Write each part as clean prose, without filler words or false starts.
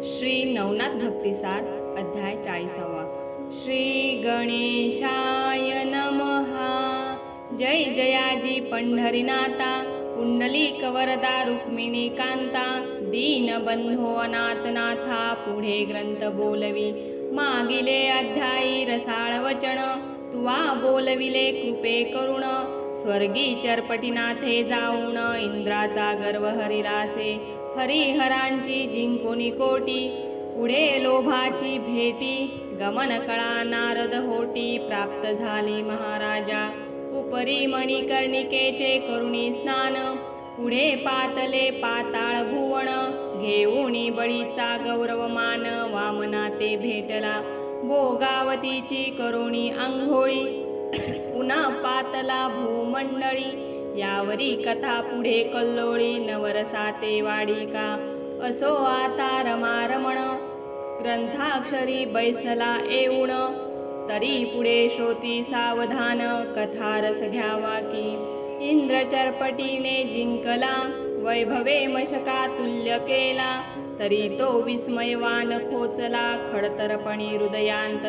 श्री नवनाथ भक्तिसार अध्याय 40. श्री गणेशाय नमः. जय जयाजी पंढरीनाथा, पुंडलिक वरदा रुक्मिणी कांता, दीनबंधो अनाथनाथा, पुढे ग्रंथ बोलवी. मागिले अध्यायी रसाळ वचन, तुवा बोलविले कृपे करुण. स्वर्गी चरपटीनाथे जाऊन, इंद्राचा गर्व हरिलासे. हरिहरांची जिंकोनी कोटी, पुढे लोभाची भेटी. गमन कळा नारद होटी, प्राप्त झाली महाराजा. उपरी मणिकर्णिकेचे करुणी स्नान, पुढे पातले पाताळ भुवन. घेऊनी बळीचा गौरवमान, वामना ते भेटला भोगावतीची करुणी आंघोळी. पुन्हा पातला भूमंडळी, यावरी कथा पुढे कल्लोळी. नवरसाते वाडिका, असो आता रमारमण. ग्रंथाक्षरी बैसला येऊन, तरी पुढे श्रोती सावधान. कथा रस घ्यावा की इंद्रचरपटीने जिंकला. वैभवे मशका तुल्य केला, तरी तो विस्मयवान खोचला. खडतरपणी हृदयांत,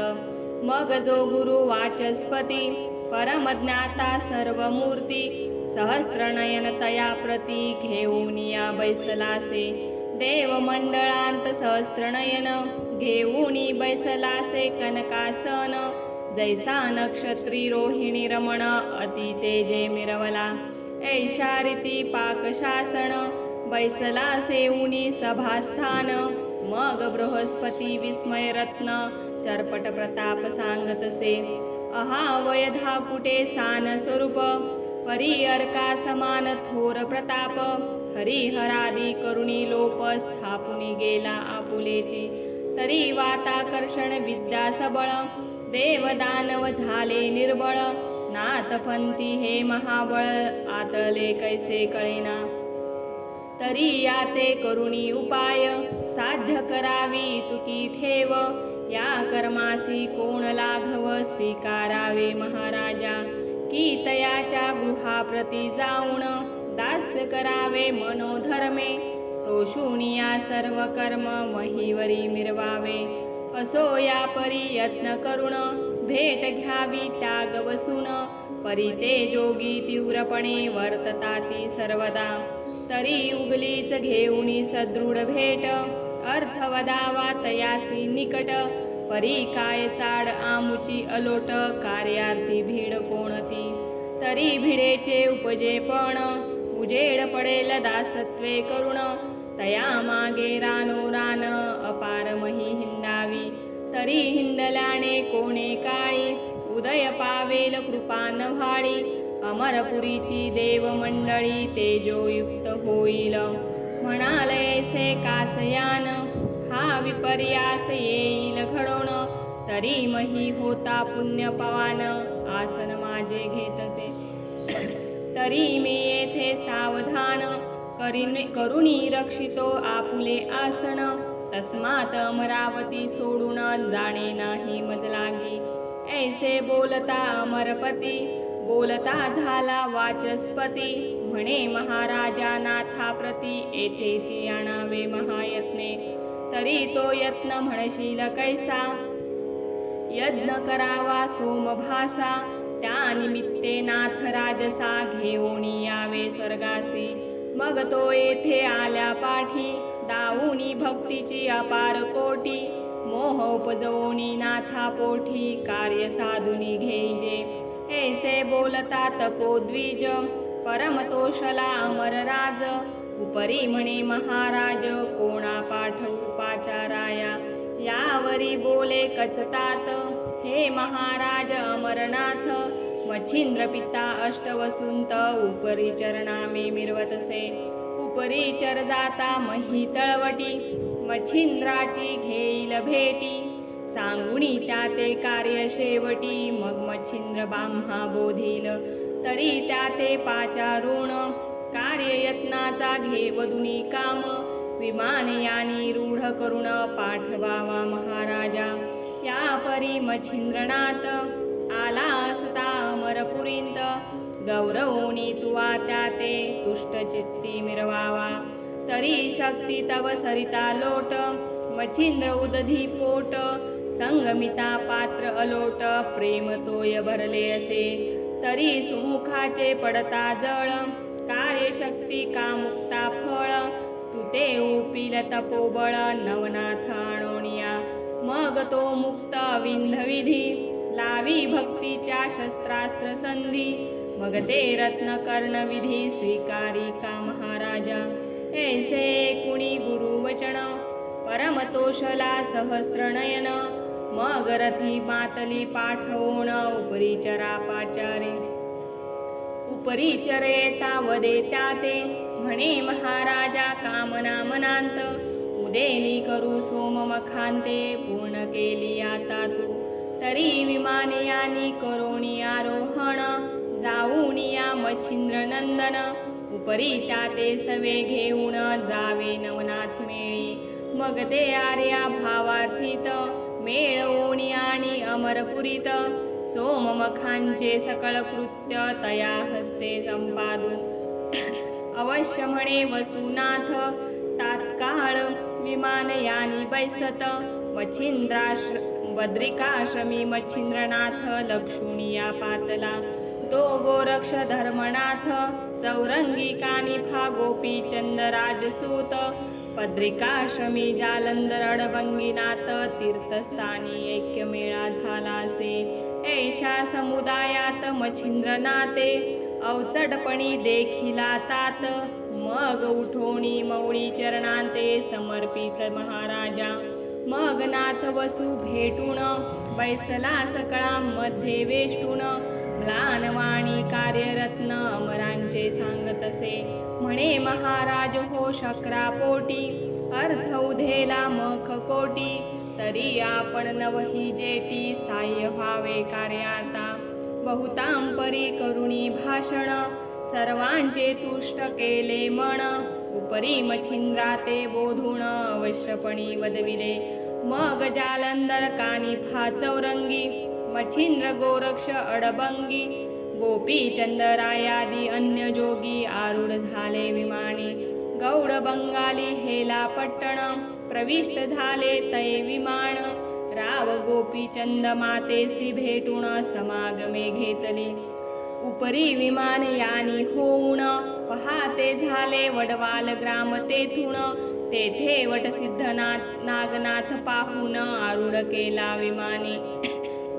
मग जो गुरु वाचस्पती. परमज्ञाता सर्व मूर्ती, सहस्त्रनयन तया प्रती. घेऊन या बैसलासे देवमंडळांत सहस्त्रनयन. घेऊनी बैसलासे कनकासन, जैसा नक्षत्री रोहिणी रमण. अति तेजे मिरवला ऐशा रीती पाकशासन. बैसलासे उनी सभास्थान, मग बृहस्पती विस्मयरत्न. चरपट प्रताप सांगतसे, अहावय धाकुटे सान स्वरूप. परी अर्का समान थोर प्रताप. हरिहरादी करुणी लोप, स्थापुनी गेला आपुलेची. तरी वाताकर्षण विद्या सबळ, देवदानव झाले निर्बळ. नाथपंथी हे महाबळ, आतळले कैसे कळेना. तरी याते करुणी उपाय, साध्य करावी तुकी ठेव. या कर्मासी कोण लाघव, स्वीकारावे महाराजा. की तयाच्या गृहाप्रती जाऊन, दास्य करावे मनोधर्मे. तो शूनिया सर्व कर्म, महीवरी मिरवावे. असो या परी यत्न करुण, भेट घ्यावी त्याग वसून. परी ते जोगी तीव्रपणे, वर्तताती सर्वदा. तरी उगलीच घेऊनी सदृढ भेट, अर्थ वदावा तयासी निकट. परी काय चाड आमुची अलोट, कार्यार्थी भीड कोणती. तरी भिडेचे उपजे पण, उजेड पडेल दासत्वे करुण. तया मागे रानोरान, अपार मही हिंडावी. तरी हिंडल्याने कोणे काळी, उदय पावेल कृपान व्हाळी. अमरपुरीची देवमंडळी, तेजोयुक्त होईल. म्हणाल ऐसे कासयान, हा विपर्यास येईल घडवण. तरी मही होता पुण्य पवान, आसन माझे घेतसे. तरी मी येथे सावधान, करुणी रक्षितो आपुले आसन. तस्मात अमरावती सोडून, जाणे नाही मज लागी. ऐसे बोलता अमरपती, बोलता झाला वाचस्पती. म्हणे महाराजा नाथाप्रती, येथेची आणावे महायत्ने. तरी तो यत्न म्हणशील कैसा, यज्ञ करावा सोमभासा. त्या निमित्ते नाथ राजसा, घेऊनी यावे स्वर्गासी. मग तो येथे आल्या पाठी, दाऊनी भक्तीची अपार कोटी. मोह उपजवोनी नाथा पोठी, कार्य साधुनी घेईजे. ऐसे बोलता तपोद्विज, परमतोषला अमरराज. उपरी म्हणे महाराज, कोणा पाठवू पाचाराया. यावरी बोले कचतात, हे महाराज अमरनाथ. मच्छिंद्र पिता अष्टवसुंत, उपरी चरणामे मिरवतसे. उपरी चर जाता मही तळवटी, मच्छिंद्राची घेईल भेटी. सांगुनी त्या ते कार्य शेवटी, मग मच्छिंद्र बाम्हा बोधील. तरी त्या ते पाचारुण, कार्य यत्नाचा घेवदुनी काम. विमान यानी रूढ करुण, पाठवावा महाराजा. या परी मच्छिंद्रनाथ, आला असता अमरपुरींत. गौरवोनी तुवा त्या ते, तुष्ट चित्ती मिरवावा. तरी शक्ती तव सरिता लोट, मच्छिंद्र उदधी पोट, संगमिता पात्र अलोट, प्रेम तोय भरले असे, तरी सुमुखाचे पडता जळ, कार्यशक्ती का मुक्ता फळ, तू ते उपिल तपोबळ, नवनाथ आणोनिया, मग तो मुक्त विंधविधी, लावी भक्तीच्या शस्त्रास्त्र संधी, मग ते रत्न कर्णविधी, स्वीकारी का महाराजा, ऐसे कुणी गुरुवचन, परमतोषला सहस्त्रनयन, मग रथी मातली पाठवून, उपरीचरा पाचारे, उपरीचरेता वदे त्याते, म्हणे महाराजा कामना मनांत, उदेली करू सोममखांते, पूर्ण केली आता तू, तरी विमानयानी करोणी आरोहण, जाऊन या मच्छिंद्र नंदन, उपरी त्याते सवे घेऊन, जावे नवनाथ मेळी, मग ते आर्या भावार्थीत, मेळवून आणि अमरपुरीत, सोममखांचे सकळ कृत्य, तया हस्ते संपादू, अवश्य म्हणे वसुनाथ, तात्काळ विमानयानी बैसत, बद्रिकाश्रमी मच्छिंद्रनाथ, लक्षुणिया पातला, तो गोरक्ष धर्मनाथ, चौरंगिकानी फा गोपी चंदराजसूत, बद्रिकाश्रमी जालंधर अडबंगीनाथ, तीर्थस्थानी ऐक्य मेळा झाला असे, ऐशा समुदायात मच्छिंद्रनाथे, अवचडपणी देखिला तात, मग उठोणी मौळी चरणांते, समर्पित महाराजा, मग नाथ वसू भेटून, बैसला सकळा मध्ये वेष्टून, म्लानवाणी कार्यरत्न अमरांचे सांगत असे, म्हणे महाराज हो शक्रापोटी, अर्थ उधेला मख कोटी, तरी आपण नवही जेटी, साह्य व्हावे कार्याता, बहुतांपरी करुणी भाषण, सर्वांचे तुष्ट केले मन, उपरी मच्छिंद्रा ते बोधून, अवश्यपणी वदविले, मग जालंधर कानी फा चौरंगी, मच्छिंद्र गोरक्ष अडबंगी, गोपी चंदरायादी अन्य जोगी, आरूढ झाले विमानी, गौड बंगाली हेला पट्टण, प्रविष्ट झाले तै विमान, राव गोपी चंद मातेसी भेटून, समागमे घेतली, उपरी विमान यानी होऊन, पहाते झाले वडवाल ग्राम तेथून, तेथे वटसिद्धनाथ नागनाथ पाहून, आरूढ केला विमानी,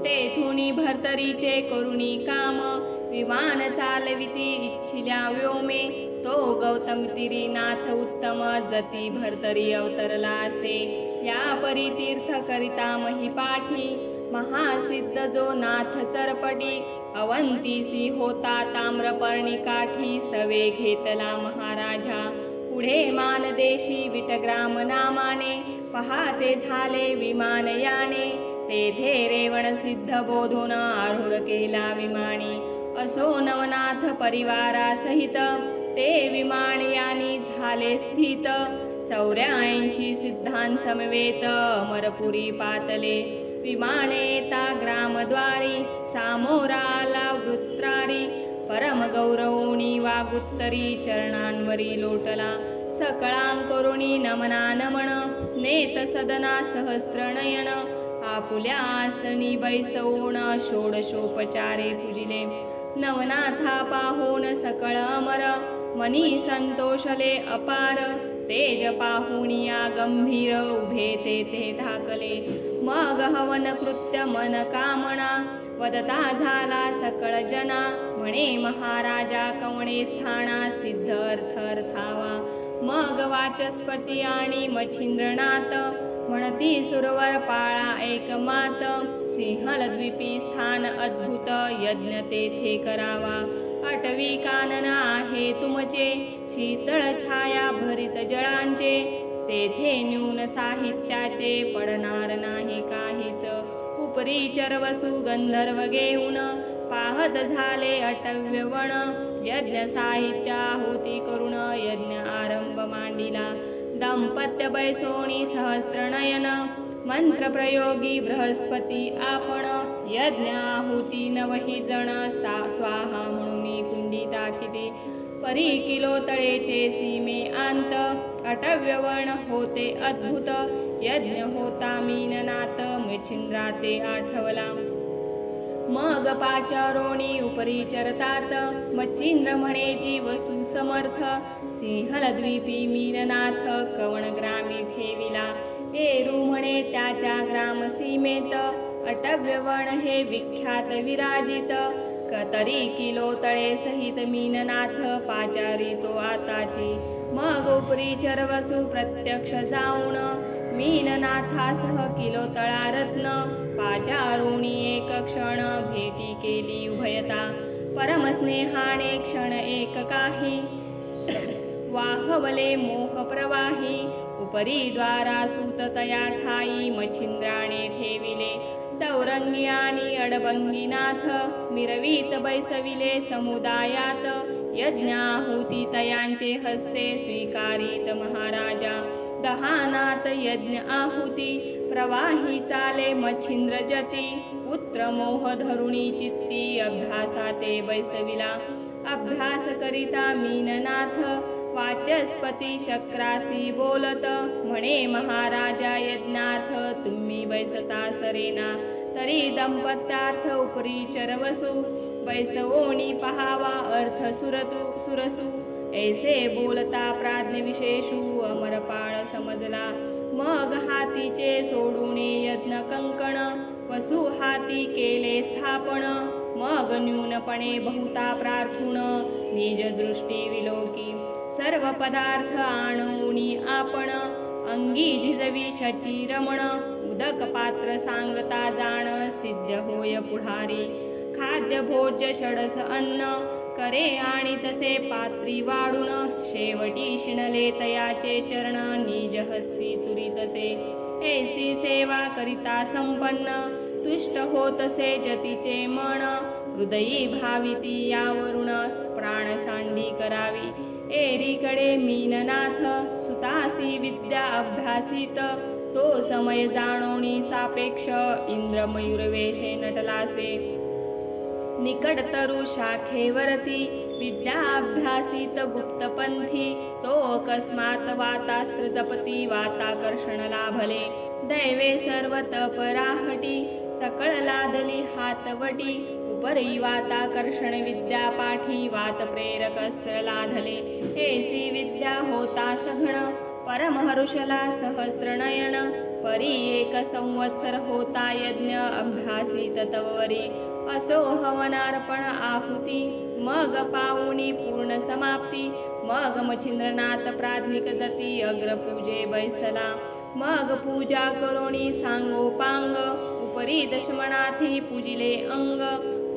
तेथुनी भर्तरीचे करुणी काम, विमान चालविती इच्छिल्या व्योमे, तो गौतम तिरीनाथ उत्तम, जती भर्तरी अवतरला असे, या परी तीर्थ करिता महिपाठी, महासिद्ध जो नाथ चरपटी, अवंतीसी होता ताम्रपर्णी काठी, सवे घेतला महाराजा, पुढे मानदेशी विटग्राम नामाने, पहाते झाले विमानयाने, तेथे रेवण सिद्ध बोधून, आरूढ केला विमानी, असो नवनाथ परिवारासहित, ते विमानयानी झाले स्थित, 84 सिद्धांसमवेत, अमरपुरी पातले, विमानेता ग्रामद्वारी, सामोराला वृत्रारी, परम गौरवणी वागुत्तरी, चरणांवरी लोटला, सकळांकरुणी नमना नमन, नेत सदना सहस्त्रनयन, आपुल्या आसनी बैसवून, षोडशोपचारे पूजिले, नवनाथा पाहून सकळ अमर, मनी संतोषले अपार, तेज पाहुनिया गंभीर, उभे तेथे ठाकले, मग हवन कृत्य मन कामना, वदता झाला सकळ जना, म्हणे महाराजा कवणे स्थाना, सिद्ध अर्थ अर्थावा, मग वाचस्पती आणि मच्छिंद्रनाथ, म्हणती सुरवर पाळा एकमात, सिंहलद्वीपी स्थान अद्भुत, यज्ञ तेथे करावा, अटवी कानन आहे तुमचे, शीतळ छाया भरित जळांचे, तेथे न्यून साहित्याचे, पडणार नाही काहीच, उपरी चरवसु गंधर्व घेऊन, पाहत झाले अटव्यवण, यज्ञ साहित्य आहुती करून, यज्ञ आरंभ मांडिला, दाम्पत्य बैसोणी सहस्त्रनयन, मंत्र प्रयोगी बृहस्पती आपण, यज्ञ आहुती नवही जण, स्वाहा म्हणून कुंडी टाकिते, परी किलो तळेचे सीमे अंत, अटव्यवण होते अद्भुत, यज्ञ होता मीननाथ मच्छिंद्रा ते आठवला. मग पाचारोणी उपरी चरतात मच्छिंद्र म्हणे जीव सुसमर्थ. सिंहलद्वीपी मीननाथ कवणग्रामी ठेविला. एरू म्हणे त्याच्या ग्रामसीमेत अटव्यवण हे विख्यात विराजित. कतरी किलो तळे सहित मीननाथ पाचारी तो आताची. मग उपरी चरवसू प्रत्यक्ष जाऊन मीननाथासह किलो तळा रत्न. पाचारुणी एक क्षण भेटी केली उभयता. परमस्नेहाने क्षण एक काही वाहवले मोह प्रवाही. उपरी द्वारा सूत तया ठाई मच्छिंद्राने ठेविले. चौरंगी आणि अडबंगीनाथ मिरवीत बैसविले समुदायात. यज्ञाहुती तयांचे हस्ते स्वीकारित महाराजा. दहानात यज्ञ आहुती प्रवाही चाले मच्छिंद्र जती. पुत्र मोह धरुणी चित्ती अभ्यासाते बैसविला. अभ्यास करिता मीननाथ वाचस्पती शक्रासी बोलत. म्हणे महाराजा यज्ञार्थ तुम्ही बैसता सरेना. तरी दंपत्यार्थ उपरी चरवसू बैसवोनी पहावा अर्थ सुरसू. ऐसे बोलता प्राज्ञ विशेषू अमरपाळ समजला. मग हातीचे सोडूने यज्ञ कंकण वसू हाती केले स्थापन. मग न्यूनपणे बहुता प्रार्थून निज दृष्टी विलोकी. सर्व पदार्थ आणूनी आपण अंगी झिजवी शची रमण. उदक पात्र सांगता जाण सिद्ध होय पुढारी. खाद्य भोज्य षडस अन्न करे आणि तसे पात्री वाढून. शेवटी शिणले तयाचे चरण निज हस्ती चुरी तसे. ऐसी सेवा करिता संपन्न तुष्ट होतसे जतीचे मन. हृदयी भाविती यावरून प्राण सांडी करावी. एरीकडे मीननाथ सुतासी विद्या अभ्यासित. तो समय जाणोनी सापेक्ष इंद्र मयूरवेशे नटलासे. निकटतरु शाखेवरती विद्या अभ्यासित गुप्तपंथी. तो अकस्मात वातास्त्र जपती वाताकर्षण लाभले. दैवे सर्व तपराहटी सकळ लादली हातवटी. उपरी वाताकर्षण विद्या पाठी वात प्रेरक अस्त्र लाधले. ऐसी विद्या होता सघन परमहरुषला सहस्त्रनयन. परी एक संवत्सर होता यज्ञ अभ्यासित तवरी. असो हवनार्पण आहुती मग पाऊनी पूर्ण समाप्ती. मग मच्छिंद्रनाथ प्राज्ञिक जती अग्रपूजे बैसला. मग पूजा करोणी सांगोपांग उपरी दशमनाथी पूजिले अंग.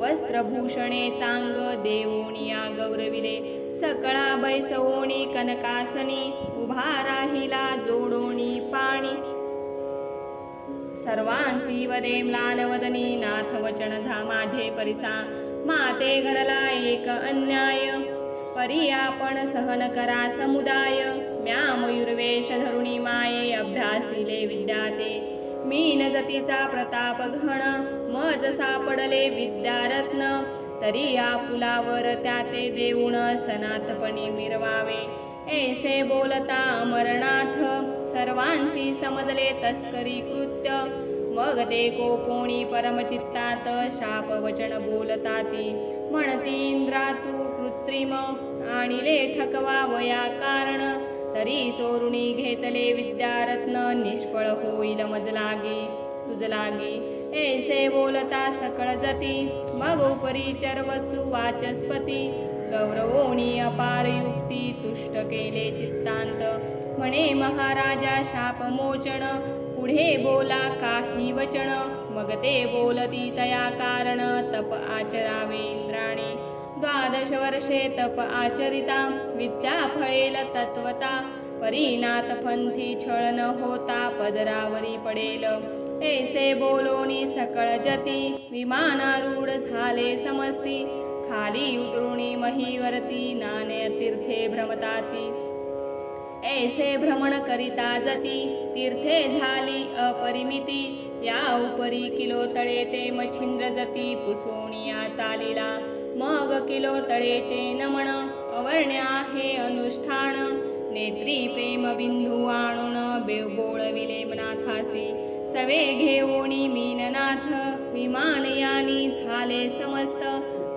वस्त्रभूषणे चांग देवोनिया गौरविले. सकळा बैसवोणी कनकासनी उभा राहिला जोडोणी पाणी. सर्वांसी वदे म्लानवदनी नाथ वचन धा माझे परिसा. माते घडला एक अन्याय परी आपण सहन करा समुदाय. म्या मयूरवेश धरुणी माये अभ्यासिले विद्याते. मीन जतीचा प्रताप घण मज सापडले विद्यारत्न. तरी आपुलावर त्याते देऊन सनातपणी मिरवावे. ऐसे बोलता अमरनाथ सर्वांसी समजले तस्करी कृत्य. मग ते कोपोणी परमचित्तात शाप वचन बोलताती. म्हणती इंद्रा तू कृत्रिम आणिले ठकवा वया कारण. तरी चोरुणी घेतले विद्यारत्न निष्फळ होईल मज लागे तुझ लागे. ऐसे बोलता सकळ जती मग उपरी चरवसू वाचस्पती. गौरवोणी अपार युक्ती तुष्ट केले चित्तांत. म्हणे महाराजा शापमोचन पुढे बोला काही वचन. मग ते बोलती तया कारण तप आचरावे इंद्राणे. 12 वर्षे तप आचरिता विद्या फळेल तत्वता. परीनाथ पंथी छळ न होता पदरावरी पडेल. ऐसे बोलोनी सकळ जती विमानारूढ झाले समस्ती. खाली उतरुणी महीवरती नाने तीर्थे भ्रमताती. ऐसे भ्रमण करिता जती तीर्थे झाली अपरिमिती. या उपरी किलो तळे ते मच्छिंद्र जती पुसोनिया चालिला. मग किलो तळेचे नमन अवर्ण्य आहे अनुष्ठान. नेत्री प्रेम बिंदू आणून बोळविले मनाथासी सवे घेवोनी मीननाथ विमानयानी झाले समस्त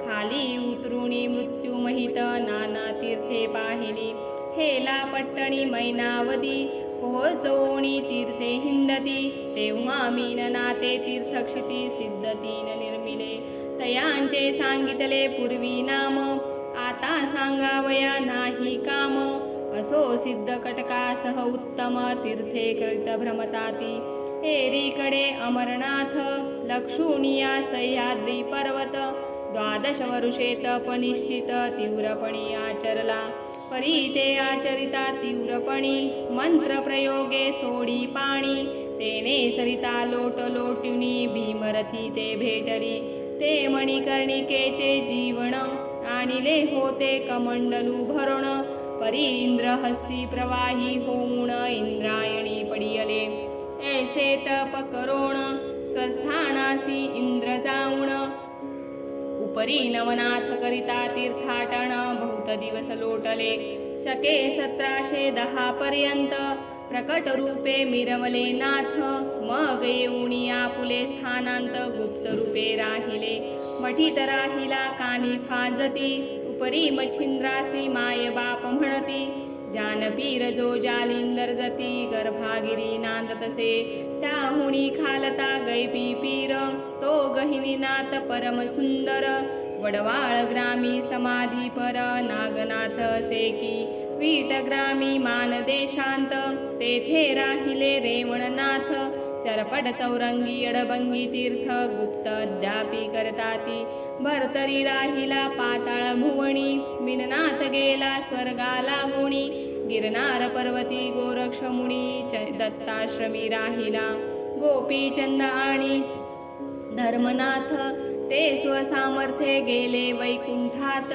खाली उतरुणी मृत्युमहित नाना तीर्थे पाहिली हेला पट्टणी मैनावती पोहोचवोणी तीर्थे हिंडती तेव्हा मीननाथे तीर्थक्षिती सिद्धतीन निर्मिले तयांचे सांगितले पूर्वी नाम आता सांगावया नाही काम असो सिद्ध कटकासह उत्तम तीर्थे कृत भ्रमताती एरीकडे अमरनाथ लक्षुणिया सह्याद्री पर्वत 12 वर्षे तप निश्चित तीव्रपणी आचरला परी ते आचरिता तीव्रपणी मंत्र प्रयोगे सोडी पाणी तेने सरिता लोट लोटुनी भीमरथी ते भेटली ते मणिकर्णिकेचे जीवन आणिले होते कमंडलू भरण परी इंद्रहस्ती प्रवाही होऊन इंद्रायणी पडियले ऐसे तप करोण स्वस्थानासी इंद्र जाऊन उपरी नवनाथ करिता तीर्थाटन बहुत दिवस लोटले शके 1710 पर्यंत प्रकट रूपे मिरवले नाथ मग येऊनी आपुले स्थानांत गुप्त रूपे राहिले मठीत राहिला कानी फाजती उपरी मच्छिंद्रासी माय बाप म्हणती जानपीर जो जालिंदर जती गर्भागिरी नांदतसे त्याहुणी खालता गैपी पीर तो गहिनीनाथ परम सुंदर वडवाळ ग्रामी समाधी पर नागनाथ सेकी वीट ग्रामी मानदेशांत तेथे राहिले रेवणनाथ चरपट चौरंगी अडबंगी तीर्थ गुप्त अद्यापी करताती भरतरी राहिला पाताळ भुवणी मिननाथ गेला स्वर्गाला गुणी गिरनार पर्वती गोरक्षमुनी दत्ताश्रमी राहिला गोपीचंद आणि धर्मनाथ ते स्वसामर्थ्ये गेले वैकुंठात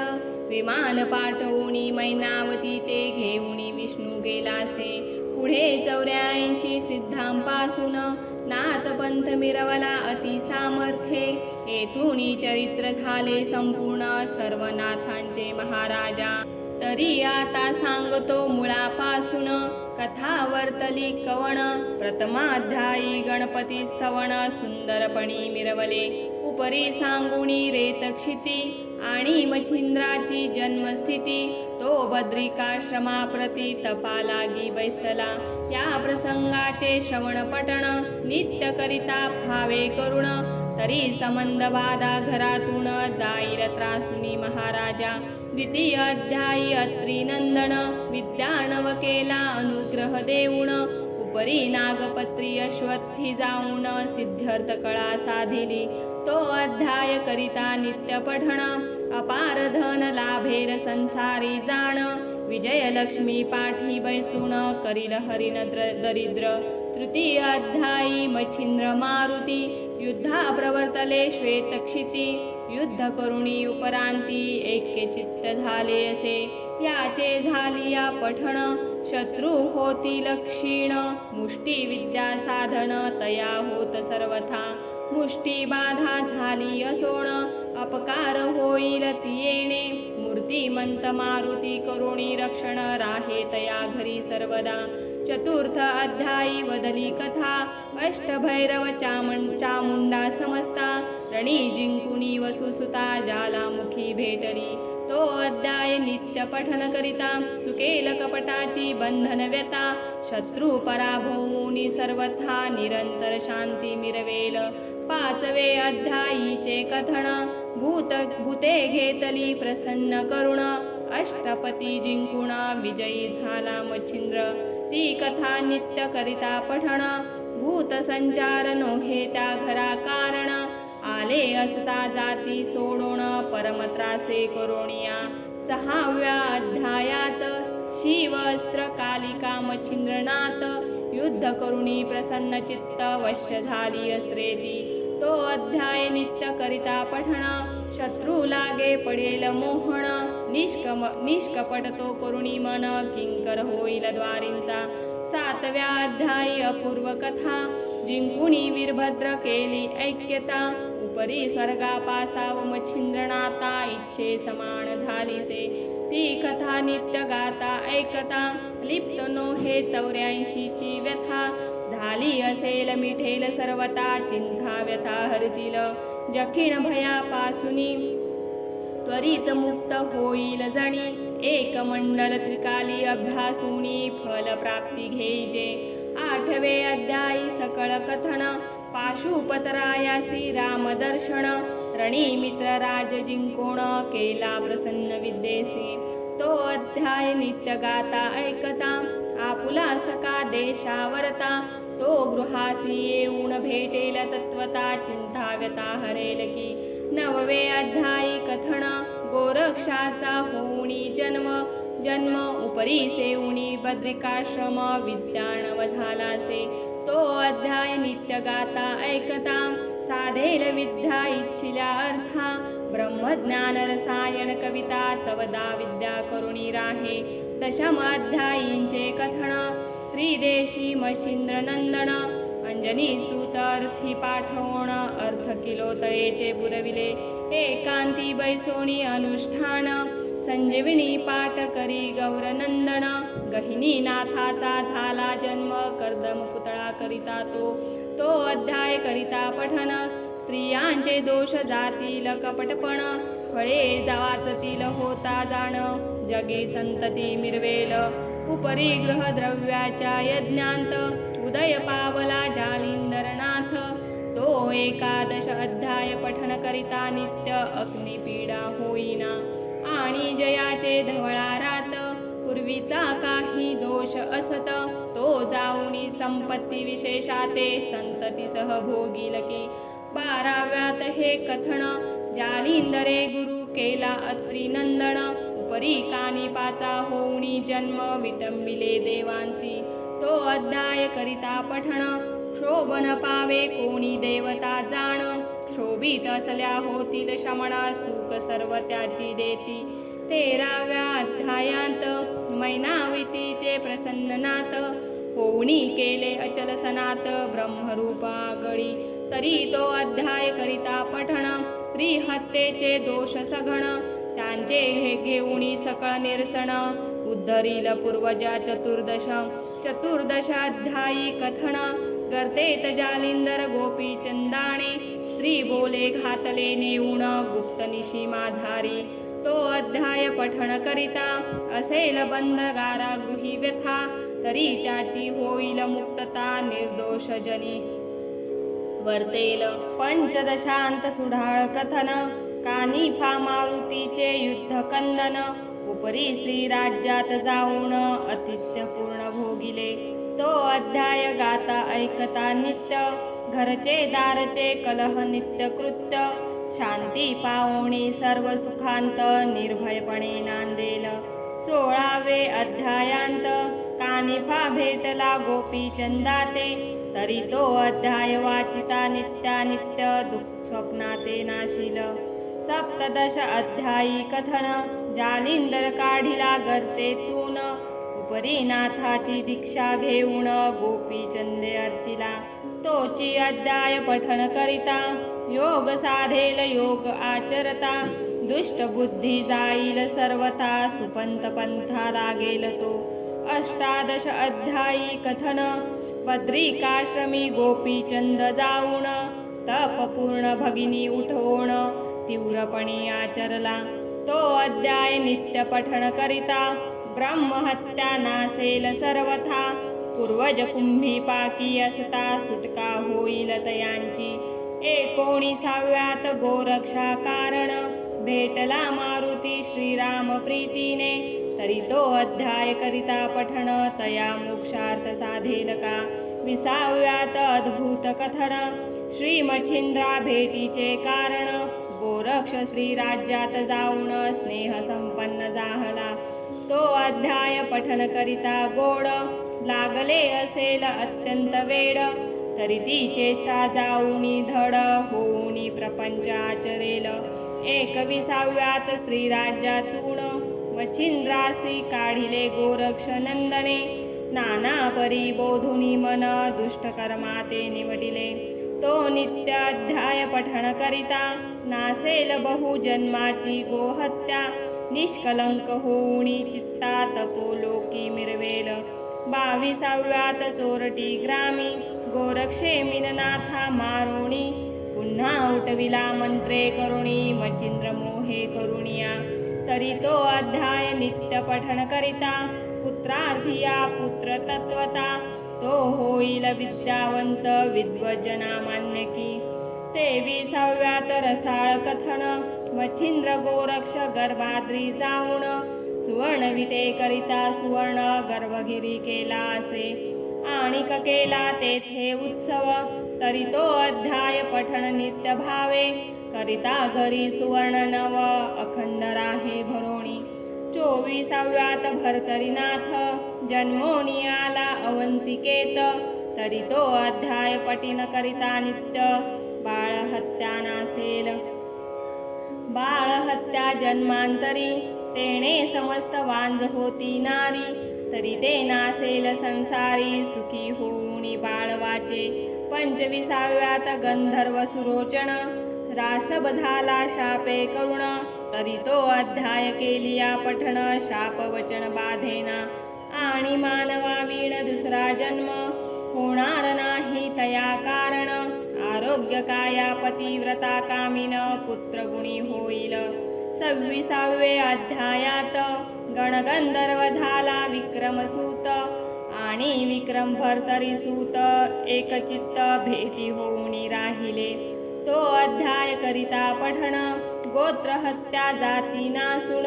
विमान पाठवूनी मैनावती ते घेऊनी विष्णू गेलासे पुढे 84 सिद्धांपासून नाथपंथ मिरवला अति सामर्थ्ये येथूनी चरित्र झाले संपूर्ण सर्वनाथांचे महाराजा तरी आता सांगतो मुळापासून कथा वर्तली कवण प्रथमाध्यायी गणपती स्तवण सुंदरपणी मिरवले उपरी सांगुणी रेतक्षिती आणि मच्छिंद्राची जन्मस्थिती तो बद्रिकाश्रमाप्रती तपा लागी बैसला या प्रसंगाचे श्रवण पठण नित्य करिता भावे करुण तरी संबंध बाधा घरातून जाईल त्रासुनी महाराजा द्वितीय अध्यायी अत्री नंदन विद्यानव केला अनुग्रह देऊन उपरी नागपत्री अश्वत्थी जाऊन सिद्ध्यर्थ कळा साधिली तो अध्याय करिता नित्य पठण अपार धन लाभेर संसारी जाण विजयलक्ष्मी पाठी बैसून करील हरिण दरिद्र तृतीय अध्यायी मच्छिंद्र मारुती युद्धा प्रवर्तले श्वेतक्षिती युद्ध करुणी उपरांती ऐक्य चित्त झाले असे याचे झाली या पठण शत्रू होती लक्षीण मुष्टी विद्या साधन तया होत सर्वथा मुष्टी बाधा झाली असोण अपकार होईल ती येणे मूर्तिमंत मारुती करुणी रक्षण राहे तया घरी सर्वदा चतुर्थ अध्यायी वदली कथा अष्टभैरव चामुंडा समस्ता रणी जिंकुनी वसुसुता ज्वालामुखी भेटली तो अध्याय नित्य पठन करिता चुकेल कपटाची बंधन व्यता शत्रू पराभवूनी सर्वथा निरंतर शांती मिरवेल पाचवे अध्यायीचे कथन भूते घेतली प्रसन्न करुण अष्टपती जिंकुण विजयी झाला मच्छिंद्र ती कथा नित्य करिता पठण भूत संचार नोहे त्या घरा कारण आले असता जाती सोडून परमत्रासे करोनिया सहाव्या अध्यायात शिव अस्त्र कालिका मच्छिंद्रनाथ युद्ध करुणी प्रसन्न चित्त वश्य झाली अस्त्रेती तो अध्याय नित्य करिता पठण शत्रू लागे पडेल मोहन निष्कपट तो करुणी मन किंकर होईल द्वारींचा सातव्या अध्यायी अपूर्व कथा जिंकुणी वीरभद्र केली ऐक्यता उपरी स्वर्गापासाव मच्छिंद्रनाथा इच्छे समान झालीसे ती कथा नित्य गाता ऐकता लिप्त नो हे 84ची व्यथा झाली असेल मिठेल सर्वता चिंता व्यथा हरतील जखीण भयापासुनी त्वरित मुक्त होईल जणी एक मंडल त्रिकाली अभ्यासुनी फल प्राप्ती घेईजे 8वे अध्यायी सकळ कथन पाशुपतरायासी रामदर्शन रणी मित्र राज जिंकोण केला प्रसन्न विद्येसी तो अध्याय नित्य गाता ऐकता आपुला सका देशावरता तो गृहासी येऊन भेटेल तत्वता चिंता व्यथा हरेल की 9वे अध्यायी कथन गोरक्षाचा होऊनी जन्म उपरी सेऊनी बद्रिकाश्रम विद्याणव झालासे तो अध्याय नित्य गाता ऐकता साधेल विद्या इच्छिल्या अर्था ब्रह्मज्ञान रसायन कविता 14 विद्या करुणी राहे 10म अध्यायींचे कथन स्त्री देशी मशिंद्र नंदन अंजनी सूत अर्थी पाठवण अर्थ किलो तळेचे पुरविले एकांती बैसोणी अनुष्ठान संजीवनी पाठ करी गौरनंदन गहिनी नाथाचा झाला जन्म कर्दम पुतळा करिता तो अध्याय करिता पठन स्त्रियांचे दोष जातील कपटपण फळे वाचतील होता जाण जगे संतती मिरवेल उपरी ग्रहद्रव्याच्या यज्ञांत उदय पावला जालिंदरनाथ तो 11 अध्याय पठन करिता नित्य अग्निपीडा होईना आणि जयाचे धवळा रात पूर्वीचा काही दोष असत तो जाऊनी संपत्ती विशेषाते संततीसह भोगील की 12व्यात हे कथन जालिंदरे गुरु केला अत्री नंदन उपरी कानिपाचा होऊनी जन्म विटंबिले देवांसी तो अध्याय करिता पठण शोभन पावे कोणी देवता जाण शोभित असल्या होतील शमण सुख सर्व त्याची देती 13व्या अध्यायांत मैनाविती ते प्रसन्ननाथ होऊनी केले अचल सनात ब्रह्मरूपा गळी तरी तो अध्याय करिता पठण स्त्री हत्येचे दोष सघन त्यांचे हे घेऊनी सकळ निरसण उद्धरील पूर्वजा 14 अध्यायी कथन गर्तेत जालिंदर गोपी चंदाणे स्त्री बोले घातले नेऊन गुप्त निशी माझारी तो अध्याय पठण करिता असेल बंधगारा गृही व्यथा तरी त्याची होईल मुक्तता निर्दोष जनी वर्तेल 15 सुढाळ कथन कानिफा मारुतीचे युद्ध कंदन उपरी स्त्री राज्यात जाऊन अतिथ्य पूर्ण भोगिले तो अध्याय गाता ऐकता नित्य घरचे दारचे कलह नित्य कृत्य शांती पावणी सर्व सुखांत निर्भयपणे नांदेल 16वे अध्यायांत कानिफा भेटला गोपी चंदाते तरी तो अध्याय वाचिता नित्यानित्य दुःख स्वप्नाते नाशिल 17 अध्यायी कथन जालिंदर काढिला गर्तेतून उपरी नाथाची दीक्षा घेऊन गोपी चंदे अर्चिला तोची अध्याय पठण करिता योग साधेल योग आचरता दुष्ट बुद्धी जाईल सर्वथा सुपंत पंथा लागेल तो 18 अध्यायी कथन बद्रिकाश्रमी गोपीचंद जाऊन तपपूर्ण भगिनी उठवून तीव्रपणे आचरला तो अध्याय नित्य पठण करिता ब्रह्महत्या नासेल सर्वथा पूर्वज कुंभी पाकी असता सुटका होईल तयांची 19व्यात गोरक्षा कारण भेटला मारुती श्रीराम प्रीतीने तरी तो अध्याय करिता पठण तया मोक्षार्थ साधेल का 20व्यात अद्भुत कथन श्री मच्छिंद्रा भेटीचे कारण गोरक्ष श्री राज्यात जाऊन स्नेह संपन्न जाहला तो अध्याय पठन करिता गोड लागले असेल अत्यंत वेड तरी ती चेष्टा जाऊनी धड होऊनी प्रपंच आचरेल 21व्यात स्त्री राज्यातून मच्छिंद्रासी काढिले गोरक्ष नंदने नाना परी बोधुनी मन दुष्ट कर्माते निवडिले तो नित्य अध्याय पठण करिता नासेल बहु जन्माची गोहत्या निष्कलंक होऊनी चित्ता तपोलोकी मिरवेल. 22व्यात चोरटी ग्रामी गोरक्षे मीननाथा मारोणी. पुन्हा उठविला मंत्रे करुणी मचिंद्र मोहे करुणिया. तरी तो अध्याय नित्य पठन करिता पुत्रार्थिया पुत्र तत्वता. तो होईल विद्यावंत विद्वजना मान्य की. 23व्यात रसाळ कथन मच्छिंद्र गोरक्ष गर्भाद्री जाऊन. सुवर्ण विटे करिता सुवर्ण गर्भगिरी केला असे. आणिक केला तेथे उत्सव. तरी तो अध्याय पठण नित्य भावे. करिता घरी सुवर्ण नव अखंड राहे भरोणी. 24व्यात भर्तरीनाथ जन्मोनी आला अवंतिकेत. तरी तो अध्याय पठिन करिता नित्य बाळहत्या नासेल. बाळहत्या जन्मांतरी तेणे समस्त वांज होती नारी. तरी ते नासेल संसारी सुखी होऊनी बाळवाचे. 25व्यात गंधर्व सुरोचन रासब झाला शापे करुण. तरी तो अध्याय केलिया पठण शाप वचन बाधेना. आणि मानवा वीण दुसरा जन्म होणार नाही तया कारण. आरोग्य काया पतिव्रता कामिन पुत्रगुणी होईल. 26व्ये अध्यायात गणगंधर्व झाला विक्रमसूत. आणि विक्रम भर्तरीसूत एकचित्त भेटी होऊनी राहिले. तो अध्याय करिता पठण गोत्रहत्या जाती नासून.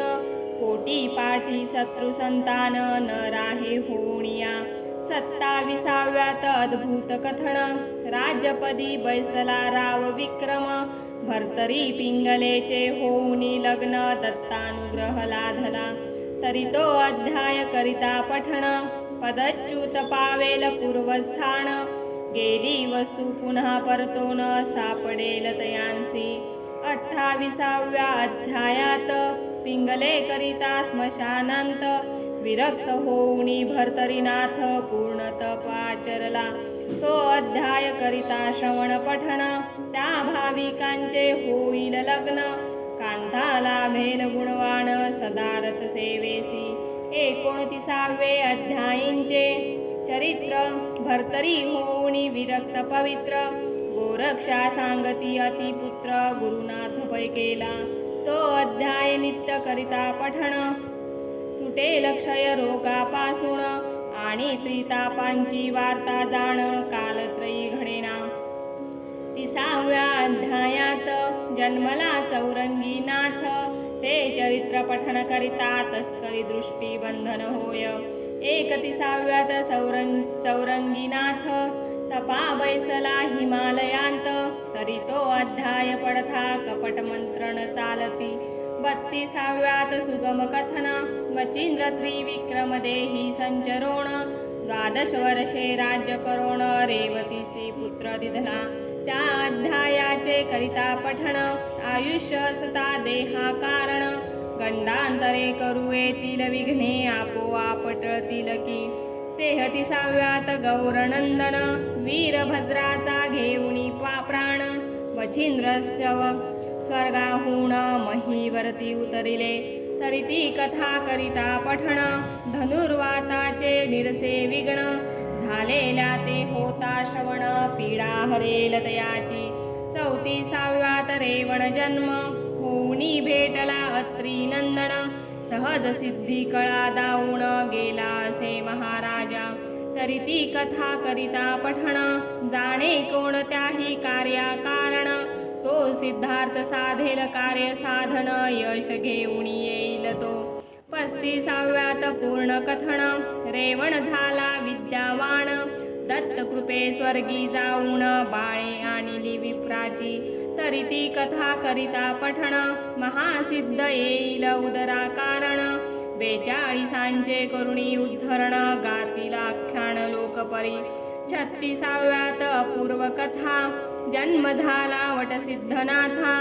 कोटी पाठी शत्रु संतान न राहे होऊनिया. 27व्यात अद्भुत कथन राज्यपदी बैसला राव विक्रम. भर्तरी पिंगलेचे होऊनी लग्न दत्तानुग्रह लाधला. तरी तो अध्याय करिता पठण पदच्युत पावेल पूर्वस्थान. गेली वस्तू पुन्हा परतो न सापडेल तयांसी. 28व्या अध्यायात पिंगले करिता स्मशानांत. विरक्त होऊनी भर्तरीनाथ पूर्ण तप आचरला. तो अध्याय करिता श्रवण पठण त्या भाविकांचे होईल लग्न. कांताला भेल गुणवान सदारथ सेवेसी. 29व्ये अध्यायींचे चरित्र भर्तरी होऊनी विरक्त पवित्र. गोरक्षा सांगती अतिपुत्र गुरुनाथ पै केला. तो अध्याय नित्य करिता पठण सुटेल क्षय रोगापासून. आणि त्रितापांची वार्ता जाण कालत्रयी घडेना. 30व्या अध्यायात जन्मला चौरंगीनाथ. ते चरित्र पठण करिता तस्करी दृष्टी बंधन होय. 31व्यात चौरंगीनाथ तपा बैसला हिमालयांत. तरी तो अध्याय पडथा कपट मंत्रण चालती. 32व्यात सुगम कथन मचिंद्र त्रिविक्रम देही संचरोण. 12 वर्षे राज्य करोण रेवतीसी पुत्र दिधला. त्या अध्यायाचे करिता पठण आयुष्य असता देहा कारण. गंडांतरे करू येतील विघ्ने आपोआप टळतील की. 33व्यात गौरनंदन वीरभद्राचा घेऊनी प्राण. मच्छिंद्रश्चव स्वर्गाहून महीवरती उतरिले. तरी ती कथा करिता पठण धनुर्वाताचे निरसे विघ्न. झालेल्या ते होता श्रवण पीडा हरेल तयाची. 34व्यात रेवण जन्म होऊनी भेटला अत्री नंदन. सहज सिद्धी कळा दाऊन गेला असे महाराजा. तरी ती कथा करिता पठण जाणे कोणत्याही कार्या कारण. तो सिद्धार्थ साधेल कार्य साधन यश घेऊन येईल तो. 35व्यात पूर्ण कथन रेवण झाला विद्यावान. दत्त कृपे स्वर्गी जाऊन बाळे आणली विप्राची. तरी ती कथा करिता पठण महासिद्ध येईल उदरा कारण. 42 करुणी उद्धरण गातील आख्यान लोकपरी. 36व्यात अपूर्व कथा जन्म झाला वटसिद्धनाथा.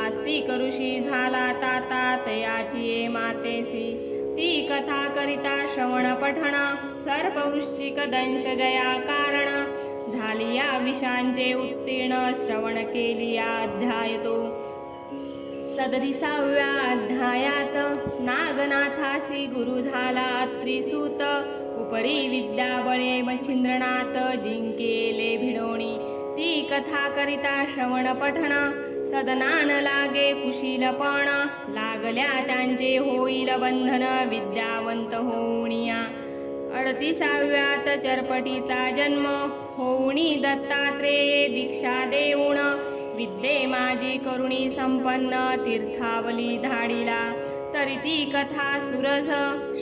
आस्तिक ऋषी झाला ताता तयाची ये मातेसी. ती कथा करिता श्रवण पठण सर्प वृश्चिक दंश जया कारण. झाली या विषांचे उत्तीर्ण श्रवण केली या अध्याय तो. सदतिसाव्या अध्यायात नागनाथासी गुरु झाला अत्रिसूत उपरी विद्या बळे मच्छिंद्रनाथ जिंकेले भिडोणी ती कथा करिता श्रवण पठण सदनान लागे कुशीलपण लागल्या त्यांचे होईल बंधन विद्यावंत होऊनिया 38व्यात चरपटीचा जन्म होऊनी दत्तात्रेये दीक्षा देऊन विद्ये माझी करुणी संपन्न तीर्थावली धाडिला तरी ती कथा सुरस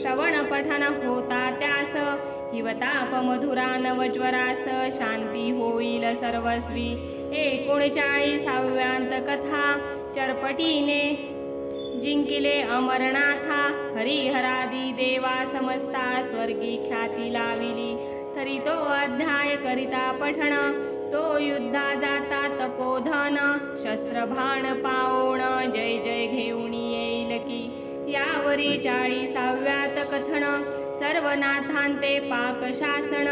श्रवण पठन होता त्यास हिवताप मधुरा नवज्वरास शांती होईल सर्वस्वी 39व्यांत कथा चरपटीने जिंकिले अमरनाथा हरिहरादी देवा समस्ता स्वर्गी ख्याती लाविली तरी तो अध्याय करिता पठण तो युद्धा जाता तपोधन शस्त्रभाण पावोण जय जय घेऊन येईल की यावरी 40व्यात कथन सर्वनाथांते पाकशासन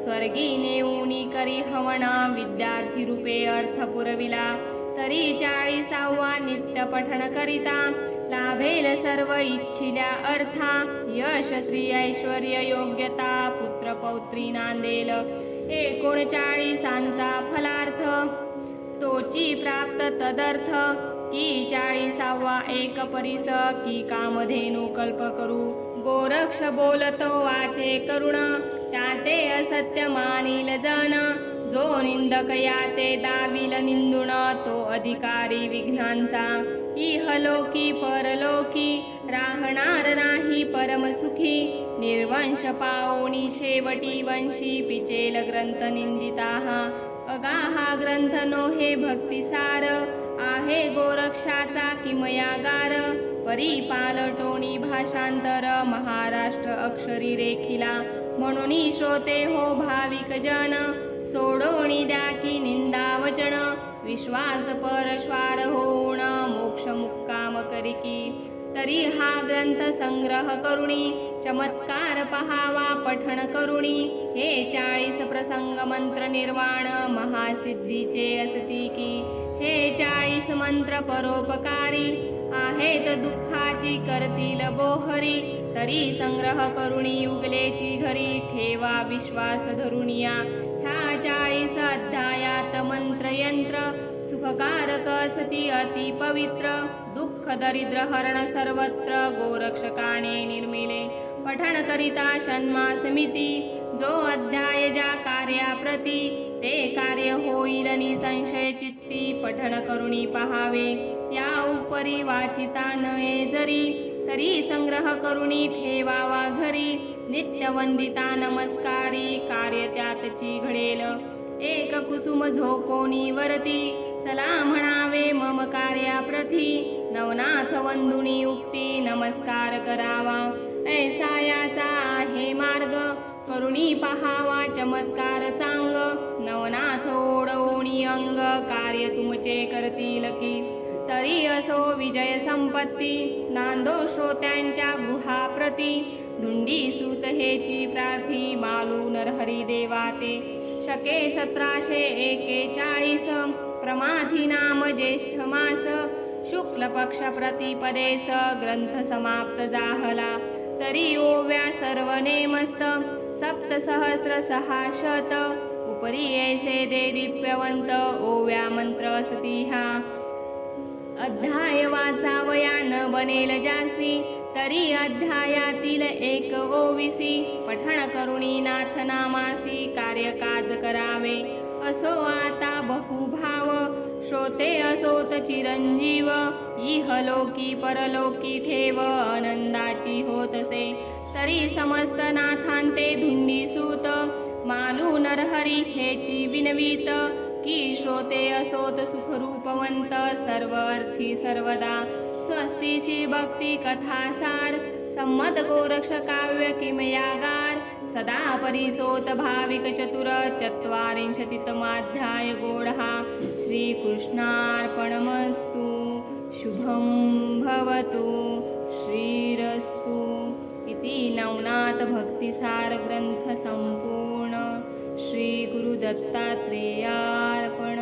स्वर्गी नेऊनी करी हवण विद्यार्थी रूपे अर्थ पुरविला तरी 40वा नित्य पठण करिता लाभेल सर्व इच्छिल्या अर्था यश श्री ऐश्वर्य योग्यता पुत्र पौत्री नांदेल 39चा फलार्थ तोची प्राप्त तदर्थ की 40वा एक परिस की कामधेनु कल्प करू गोरक्ष बोलतो वाचे करुण त्याते असत्य मानिल जन जो निंदक याते दाविल निंदुण तो अधिकारी विघ्नांचा इहलोकी परलोकी राहणार नाही परमसुखी निर्वंश पाओणी शेवटी वंशी पिचेल ग्रंथ निंदिताहा अगाहा ग्रंथ नोहे भक्तिसार आहे गोरक्षाचा किमयागार परिपालटोणी भाषांतर महाराष्ट्र अक्षरी रेखिला म्हणून श्रोते हो भाविक जन सोडोणी द्या की निंदा वचन विश्वास परश्वार होऊन मोक्ष मुक्काम करिकी तरी हा ग्रंथ संग्रह करुणी चमत्कार पहावा पठण करुणी हे 40 प्रसंग मंत्र निर्वाण महासिद्धीचे असती की हे 40 मंत्र परोपकारी आहेत दुःखाची करतील बोहरी तरी संग्रह करुणी उगलेची घरी ठेवा विश्वास धरुनिया ह्या 40 अध्यायात मंत्र यंत्र सुखकारक सती अति पवित्र दुःख दरिद्र हरण सर्वत्र गोरक्षकाने निर्मिले पठण करिता षण्मास मिती जो अध्याय ज्या कार्याप्रती ते कार्य होईल निसंशय चित्ती पठण करुणी पहावे या उपरी वाचिता नये जरी तरी संग्रह करुणी ठेवावा घरी नित्य वंदिता नमस्कारी कार्य त्यातची घडेल एक कुसुम झोकोनी वरती चला म्हणावे मम कार्याप्रती नवनाथ वंदुनी उक्ती नमस्कार करावा ऐसा याचा आहे मार्ग करुणी पहावा चमत्कार चांग नवनाथ ओढवोणी अंग कार्य तुमचे करतील की तरी असो विजय संपत्ती नांदो श्रोत्यांच्या गृहाप्रती धुंडी सूत हेची प्रार्थी मालू नरहरी देवाते शके 1741 प्रमाथी नाम ज्येष्ठ मास शुक्ल पक्ष प्रतिपदेस ग्रंथ समाप्त जाहला तरी ओव्या सर्व नेमस्त 7,600 उपरी ऐसे देदीप्यवंत ओव्या मंत्र असती हा अध्याय वाचावया न बनेल जासी तरी अध्यायातील एक ओविसी पठण करुणी नाथ नामासी कार्य काज करावे असो आता बहुभाव श्रोते असोत चिरंजीव इहलोकी परलोकी ठेव आनंदाची होतसे तरी समस्त नाथांते धुंडी सूत मालू नरहरी हेची विनवीत की श्रोते असोत सुखरूपवंत सर्व अर्थी सर्वदा स्वस्तीशी भक्ती कथासार संमत गोरक्ष काव्य किमयागार सदा परिसोत भाविक चतुर 44तमाध्याय गोढा श्रीकृष्णार्पणमस्तु शुभं भवतु श्रीरस्तु इति नवनाथ भक्तिसार ग्रंथ संपूर्ण श्री गुरु दत्तात्रेयार्पण।